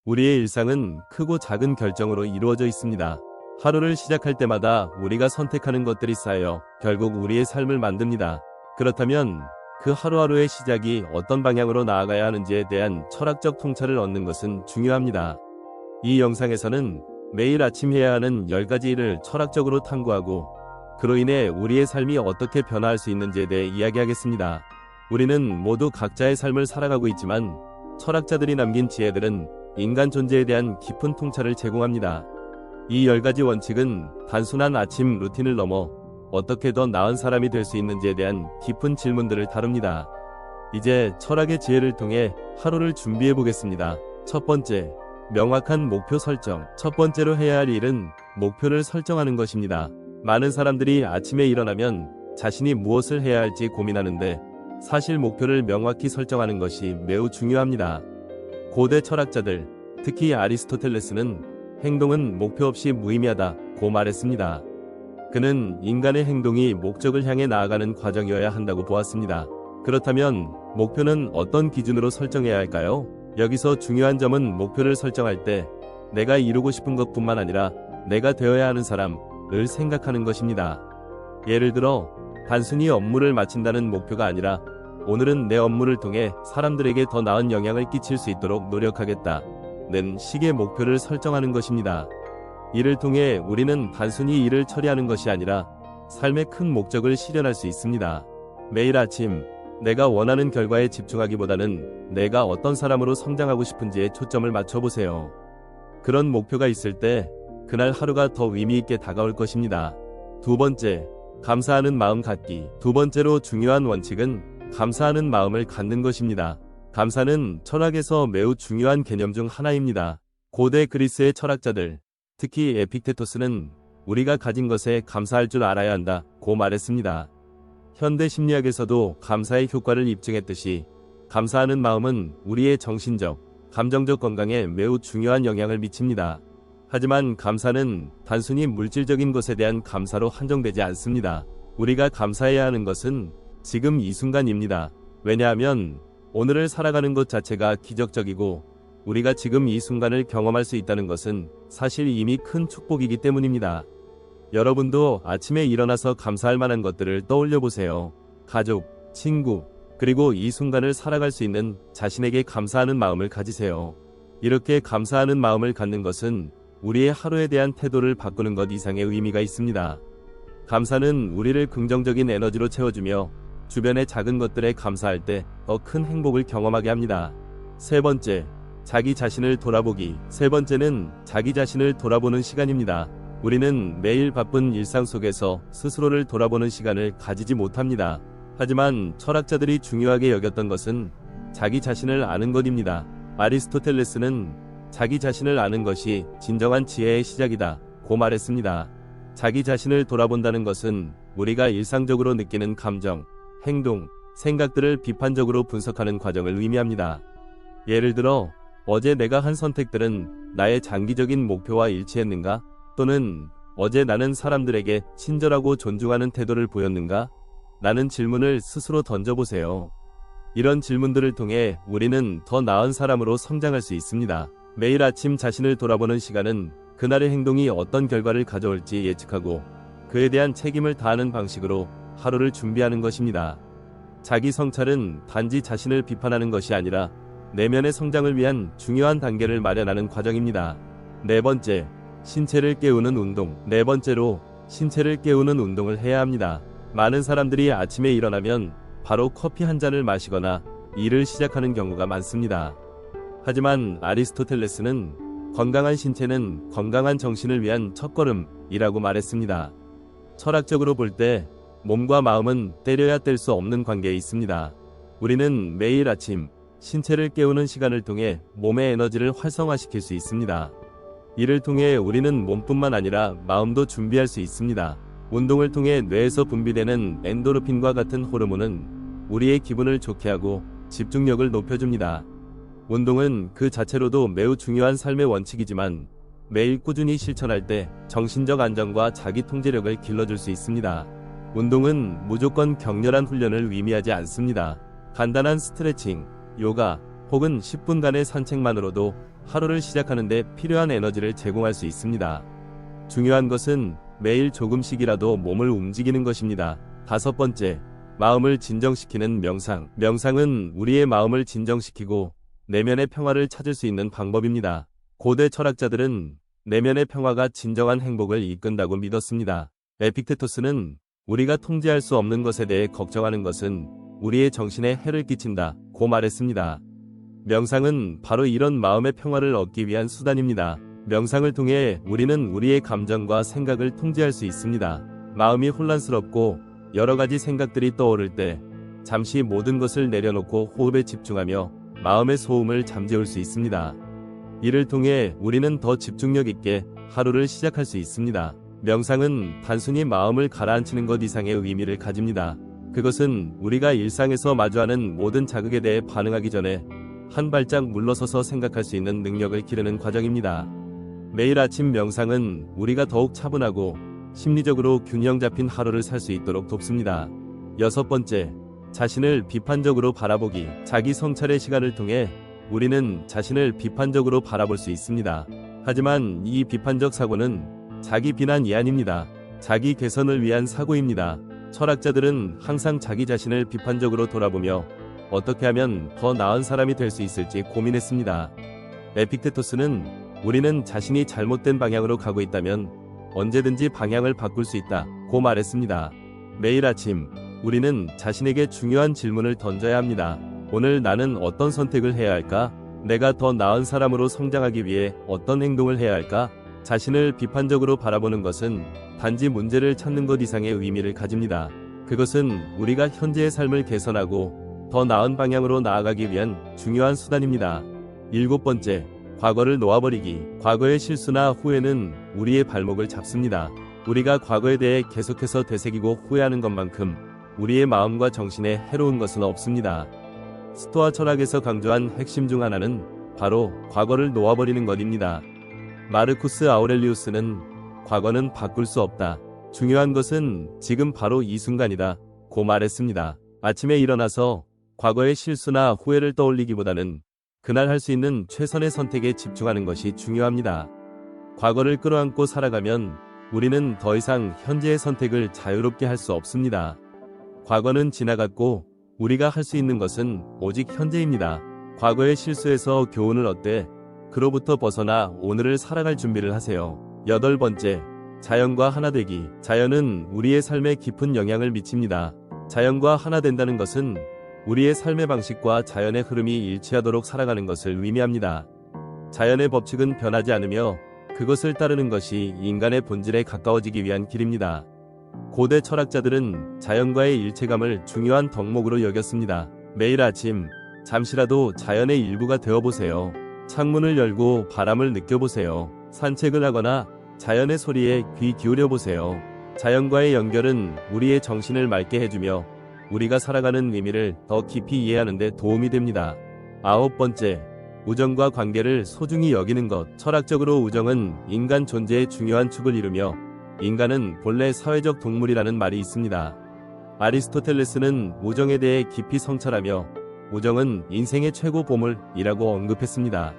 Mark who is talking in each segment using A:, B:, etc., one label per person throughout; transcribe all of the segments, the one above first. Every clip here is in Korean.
A: 우리의 일상은 크고 작은 결정으로 이루어져 있습니다. 하루를 시작할 때마다 우리가 선택하는 것들이 쌓여 결국 우리의 삶을 만듭니다. 그렇다면 그 하루하루의 시작이 어떤 방향으로 나아가야 하는지에 대한 철학적 통찰을 얻는 것은 중요합니다. 이 영상에서는 매일 아침 해야 하는 10가지 일을 철학적으로 탐구하고 그로 인해 우리의 삶이 어떻게 변화할 수 있는지에 대해 이야기하겠습니다. 우리는 모두 각자의 삶을 살아가고 있지만 철학자들이 남긴 지혜들은 인간 존재에 대한 깊은 통찰을 제공합니다. 이 10가지 원칙은 단순한 아침 루틴을 넘어 어떻게 더 나은 사람이 될 수 있는지에 대한 깊은 질문들을 다룹니다. 이제 철학의 지혜를 통해 하루를 준비해 보겠습니다. 첫 번째, 명확한 목표 설정. 첫 번째로 해야 할 일은 목표를 설정하는 것입니다. 많은 사람들이 아침에 일어나면 자신이 무엇을 해야 할지 고민하는데 사실 목표를 명확히 설정하는 것이 매우 중요합니다. 고대 철학자들, 특히 아리스토텔레스는 행동은 목표 없이 무의미하다고 말했습니다. 그는 인간의 행동이 목적을 향해 나아가는 과정이어야 한다고 보았습니다. 그렇다면 목표는 어떤 기준으로 설정해야 할까요? 여기서 중요한 점은 목표를 설정할 때 내가 이루고 싶은 것뿐만 아니라 내가 되어야 하는 사람을 생각하는 것입니다. 예를 들어 단순히 업무를 마친다는 목표가 아니라 오늘은 내 업무를 통해 사람들에게 더 나은 영향을 끼칠 수 있도록 노력하겠다는 식의 목표를 설정하는 것입니다. 이를 통해 우리는 단순히 일을 처리하는 것이 아니라 삶의 큰 목적을 실현할 수 있습니다. 매일 아침 내가 원하는 결과에 집중하기보다는 내가 어떤 사람으로 성장하고 싶은지에 초점을 맞춰보세요. 그런 목표가 있을 때 그날 하루가 더 의미있게 다가올 것입니다. 두 번째, 감사하는 마음 갖기. 두 번째로 중요한 원칙은 감사하는 마음을 갖는 것입니다. 감사는 철학에서 매우 중요한 개념 중 하나입니다. 고대 그리스의 철학자들, 특히 에픽테토스는 우리가 가진 것에 감사할 줄 알아야 한다고 말했습니다. 현대 심리학에서도 감사의 효과를 입증했듯이 감사하는 마음은 우리의 정신적, 감정적 건강에 매우 중요한 영향을 미칩니다. 하지만 감사는 단순히 물질적인 것에 대한 감사로 한정되지 않습니다. 우리가 감사해야 하는 것은 지금 이 순간입니다. 왜냐하면 오늘을 살아가는 것 자체가 기적적이고 우리가 지금 이 순간을 경험할 수 있다는 것은 사실 이미 큰 축복이기 때문입니다. 여러분도 아침에 일어나서 감사할 만한 것들을 떠올려 보세요. 가족, 친구, 그리고 이 순간을 살아갈 수 있는 자신에게 감사하는 마음을 가지세요. 이렇게 감사하는 마음을 갖는 것은 우리의 하루에 대한 태도를 바꾸는 것 이상의 의미가 있습니다. 감사는 우리를 긍정적인 에너지로 채워주며 주변의 작은 것들에 감사할 때 더 큰 행복을 경험하게 합니다. 세 번째, 자기 자신을 돌아보기. 세 번째는 자기 자신을 돌아보는 시간입니다. 우리는 매일 바쁜 일상 속에서 스스로를 돌아보는 시간을 가지지 못합니다. 하지만 철학자들이 중요하게 여겼던 것은 자기 자신을 아는 것입니다. 아리스토텔레스는 자기 자신을 아는 것이 진정한 지혜의 시작이다고 말했습니다. 자기 자신을 돌아본다는 것은 우리가 일상적으로 느끼는 감정, 행동, 생각들을 비판적으로 분석하는 과정을 의미합니다. 예를 들어 어제 내가 한 선택들은 나의 장기적인 목표와 일치했는가? 또는 어제 나는 사람들에게 친절하고 존중하는 태도를 보였는가? 라는 질문을 스스로 던져보세요. 이런 질문들을 통해 우리는 더 나은 사람으로 성장할 수 있습니다. 매일 아침 자신을 돌아보는 시간은 그날의 행동이 어떤 결과를 가져올지 예측하고 그에 대한 책임을 다하는 방식으로 하루를 준비하는 것입니다. 자기 성찰은 단지 자신을 비판하는 것이 아니라 내면의 성장을 위한 중요한 단계를 마련하는 과정입니다. 네 번째, 신체를 깨우는 운동. 네 번째로 신체를 깨우는 운동을 해야 합니다. 많은 사람들이 아침에 일어나면 바로 커피 한 잔을 마시거나 일을 시작하는 경우가 많습니다. 하지만 아리스토텔레스는 건강한 신체는 건강한 정신을 위한 첫걸음이라고 말했습니다. 철학적으로 볼 때 몸과 마음은 때려야 뗄 수 없는 관계에 있습니다. 우리는 매일 아침 신체를 깨우는 시간을 통해 몸의 에너지를 활성화시킬 수 있습니다. 이를 통해 우리는 몸뿐만 아니라 마음도 준비할 수 있습니다. 운동을 통해 뇌에서 분비되는 엔도르핀과 같은 호르몬은 우리의 기분을 좋게 하고 집중력을 높여줍니다. 운동은 그 자체로도 매우 중요한 삶의 원칙이지만 매일 꾸준히 실천할 때 정신적 안정과 자기 통제력을 길러줄 수 있습니다. 운동은 무조건 격렬한 훈련을 의미하지 않습니다. 간단한 스트레칭, 요가 혹은 10분간의 산책만으로도 하루를 시작하는데 필요한 에너지를 제공할 수 있습니다. 중요한 것은 매일 조금씩이라도 몸을 움직이는 것입니다. 5번째, 마음을 진정시키는 명상. 명상은 우리의 마음을 진정시키고 내면의 평화를 찾을 수 있는 방법입니다. 고대 철학자들은 내면의 평화가 진정한 행복을 이끈다고 믿었습니다. 에픽테토스는 우리가 통제할 수 없는 것에 대해 걱정하는 것은 우리의 정신에 해를 끼친다고 말했습니다. 명상은 바로 이런 마음의 평화를 얻기 위한 수단입니다. 명상을 통해 우리는 우리의 감정과 생각을 통제할 수 있습니다. 마음이 혼란스럽고 여러 가지 생각들이 떠오를 때 잠시 모든 것을 내려놓고 호흡에 집중하며 마음의 소음을 잠재울 수 있습니다. 이를 통해 우리는 더 집중력 있게 하루를 시작할 수 있습니다. 명상은 단순히 마음을 가라앉히는 것 이상의 의미를 가집니다. 그것은 우리가 일상에서 마주하는 모든 자극에 대해 반응하기 전에 한 발짝 물러서서 생각할 수 있는 능력을 기르는 과정입니다. 매일 아침 명상은 우리가 더욱 차분하고 심리적으로 균형 잡힌 하루를 살 수 있도록 돕습니다. 6번째, 자신을 비판적으로 바라보기. 자기 성찰의 시간을 통해 우리는 자신을 비판적으로 바라볼 수 있습니다. 하지만 이 비판적 사고는 자기 비난이 아닙니다. 자기 개선을 위한 사고입니다. 철학자들은 항상 자기 자신을 비판적으로 돌아보며 어떻게 하면 더 나은 사람이 될 수 있을지 고민했습니다. 에픽테토스는 우리는 자신이 잘못된 방향으로 가고 있다면 언제든지 방향을 바꿀 수 있다고 말했습니다. 매일 아침 우리는 자신에게 중요한 질문을 던져야 합니다. 오늘 나는 어떤 선택을 해야 할까? 내가 더 나은 사람으로 성장하기 위해 어떤 행동을 해야 할까? 자신을 비판적으로 바라보는 것은 단지 문제를 찾는 것 이상의 의미를 가집니다. 그것은 우리가 현재의 삶을 개선하고 더 나은 방향으로 나아가기 위한 중요한 수단입니다. 7번째, 과거를 놓아버리기. 과거의 실수나 후회는 우리의 발목을 잡습니다. 우리가 과거에 대해 계속해서 되새기고 후회하는 것만큼 우리의 마음과 정신에 해로운 것은 없습니다. 스토아 철학에서 강조한 핵심 중 하나는 바로 과거를 놓아버리는 것입니다. 마르쿠스 아우렐리우스는 과거는 바꿀 수 없다. 중요한 것은 지금 바로 이 순간이다 고 말했습니다. 아침에 일어나서 과거의 실수나 후회를 떠올리기보다는 그날 할 수 있는 최선의 선택에 집중하는 것이 중요합니다. 과거를 끌어안고 살아가면 우리는 더 이상 현재의 선택을 자유롭게 할 수 없습니다. 과거는 지나갔고 우리가 할 수 있는 것은 오직 현재입니다. 과거의 실수에서 교훈을 얻되 그로부터 벗어나 오늘을 살아갈 준비를 하세요. 8번째, 자연과 하나 되기. 자연은 우리의 삶에 깊은 영향을 미칩니다. 자연과 하나 된다는 것은 우리의 삶의 방식과 자연의 흐름이 일치하도록 살아가는 것을 의미합니다. 자연의 법칙은 변하지 않으며 그것을 따르는 것이 인간의 본질에 가까워지기 위한 길입니다. 고대 철학자들은 자연과의 일체감을 중요한 덕목으로 여겼습니다. 매일 아침 잠시라도 자연의 일부가 되어보세요. 창문을 열고 바람을 느껴보세요. 산책을 하거나 자연의 소리에 귀 기울여보세요. 자연과의 연결은 우리의 정신을 맑게 해주며 우리가 살아가는 의미를 더 깊이 이해하는 데 도움이 됩니다. 9번째, 우정과 관계를 소중히 여기는 것. 철학적으로 우정은 인간 존재의 중요한 축을 이루며 인간은 본래 사회적 동물이라는 말이 있습니다. 아리스토텔레스는 우정에 대해 깊이 성찰하며 우정은 인생의 최고 보물이라고 언급했습니다.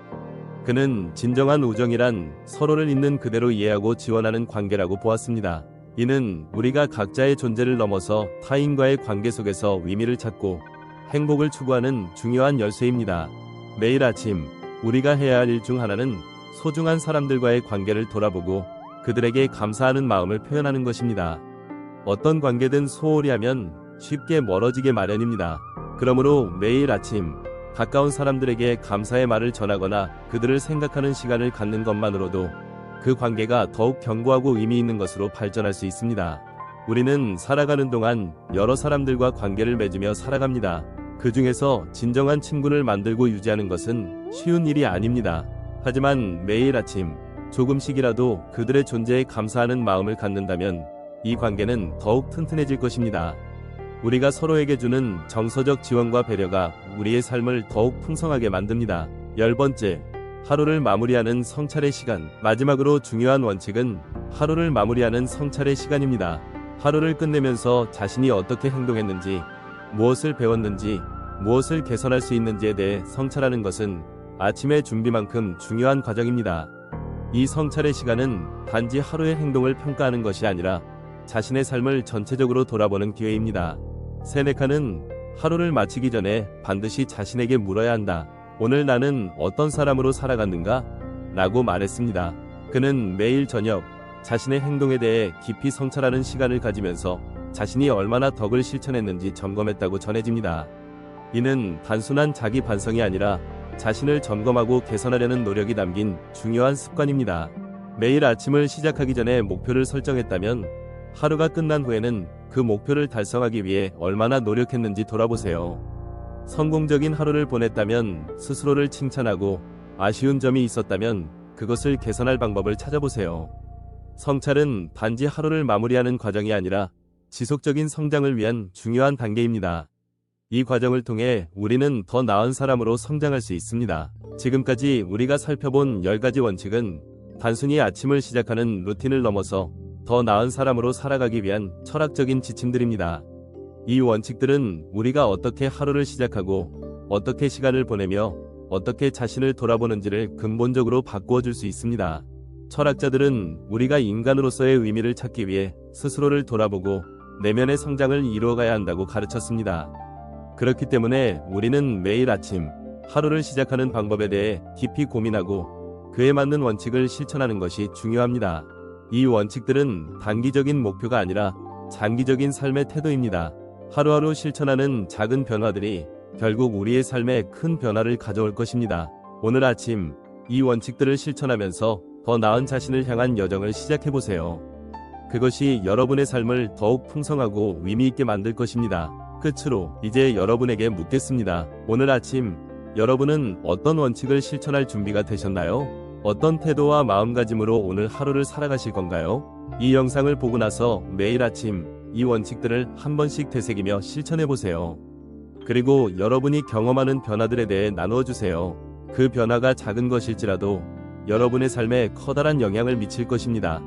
A: 그는 진정한 우정이란 서로를 있는 그대로 이해하고 지원하는 관계라고 보았습니다. 이는 우리가 각자의 존재를 넘어서 타인과의 관계 속에서 의미를 찾고 행복을 추구하는 중요한 열쇠입니다. 매일 아침 우리가 해야 할 일 중 하나는 소중한 사람들과의 관계를 돌아보고 그들에게 감사하는 마음을 표현하는 것입니다. 어떤 관계든 소홀히 하면 쉽게 멀어지게 마련입니다. 그러므로 매일 아침 가까운 사람들에게 감사의 말을 전하거나 그들을 생각하는 시간을 갖는 것만으로도 그 관계가 더욱 견고하고 의미 있는 것으로 발전할 수 있습니다. 우리는 살아가는 동안 여러 사람들과 관계를 맺으며 살아갑니다. 그 중에서 진정한 친구를 만들고 유지하는 것은 쉬운 일이 아닙니다. 하지만 매일 아침 조금씩이라도 그들의 존재에 감사하는 마음을 갖는다면 이 관계는 더욱 튼튼해질 것입니다. 우리가 서로에게 주는 정서적 지원과 배려가 우리의 삶을 더욱 풍성하게 만듭니다. 10번째, 하루를 마무리하는 성찰의 시간. 마지막으로 중요한 원칙은 하루를 마무리하는 성찰의 시간입니다. 하루를 끝내면서 자신이 어떻게 행동했는지, 무엇을 배웠는지, 무엇을 개선할 수 있는지에 대해 성찰하는 것은 아침의 준비만큼 중요한 과정입니다. 이 성찰의 시간은 단지 하루의 행동을 평가하는 것이 아니라 자신의 삶을 전체적으로 돌아보는 기회입니다. 세네카는 하루를 마치기 전에 반드시 자신에게 물어야 한다. 오늘 나는 어떤 사람으로 살아갔는가? 라고 말했습니다. 그는 매일 저녁 자신의 행동에 대해 깊이 성찰하는 시간을 가지면서 자신이 얼마나 덕을 실천했는지 점검했다고 전해집니다. 이는 단순한 자기 반성이 아니라 자신을 점검하고 개선하려는 노력이 담긴 중요한 습관입니다. 매일 아침을 시작하기 전에 목표를 설정했다면 하루가 끝난 후에는 그 목표를 달성하기 위해 얼마나 노력했는지 돌아보세요. 성공적인 하루를 보냈다면 스스로를 칭찬하고 아쉬운 점이 있었다면 그것을 개선할 방법을 찾아보세요. 성찰은 단지 하루를 마무리하는 과정이 아니라 지속적인 성장을 위한 중요한 단계입니다. 이 과정을 통해 우리는 더 나은 사람으로 성장할 수 있습니다. 지금까지 우리가 살펴본 10가지 원칙은 단순히 아침을 시작하는 루틴을 넘어서 더 나은 사람으로 살아가기 위한 철학적인 지침들입니다. 이 원칙들은 우리가 어떻게 하루를 시작하고 어떻게 시간을 보내며 어떻게 자신을 돌아보는지를 근본적으로 바꾸어 줄 수 있습니다. 철학자들은 우리가 인간으로서의 의미를 찾기 위해 스스로를 돌아보고 내면의 성장을 이루어가야 한다고 가르쳤습니다. 그렇기 때문에 우리는 매일 아침 하루를 시작하는 방법에 대해 깊이 고민하고 그에 맞는 원칙을 실천하는 것이 중요합니다. 이 원칙들은 단기적인 목표가 아니라 장기적인 삶의 태도입니다. 하루하루 실천하는 작은 변화들이 결국 우리의 삶에 큰 변화를 가져올 것입니다. 오늘 아침 이 원칙들을 실천하면서 더 나은 자신을 향한 여정을 시작해보세요. 그것이 여러분의 삶을 더욱 풍성하고 의미있게 만들 것입니다. 끝으로 이제 여러분에게 묻겠습니다. 오늘 아침 여러분은 어떤 원칙을 실천할 준비가 되셨나요? 어떤 태도와 마음가짐으로 오늘 하루를 살아가실 건가요? 이 영상을 보고 나서 매일 아침 이 원칙들을 한 번씩 되새기며 실천해보세요. 그리고 여러분이 경험하는 변화들에 대해 나누어 주세요. 그 변화가 작은 것일지라도 여러분의 삶에 커다란 영향을 미칠 것입니다.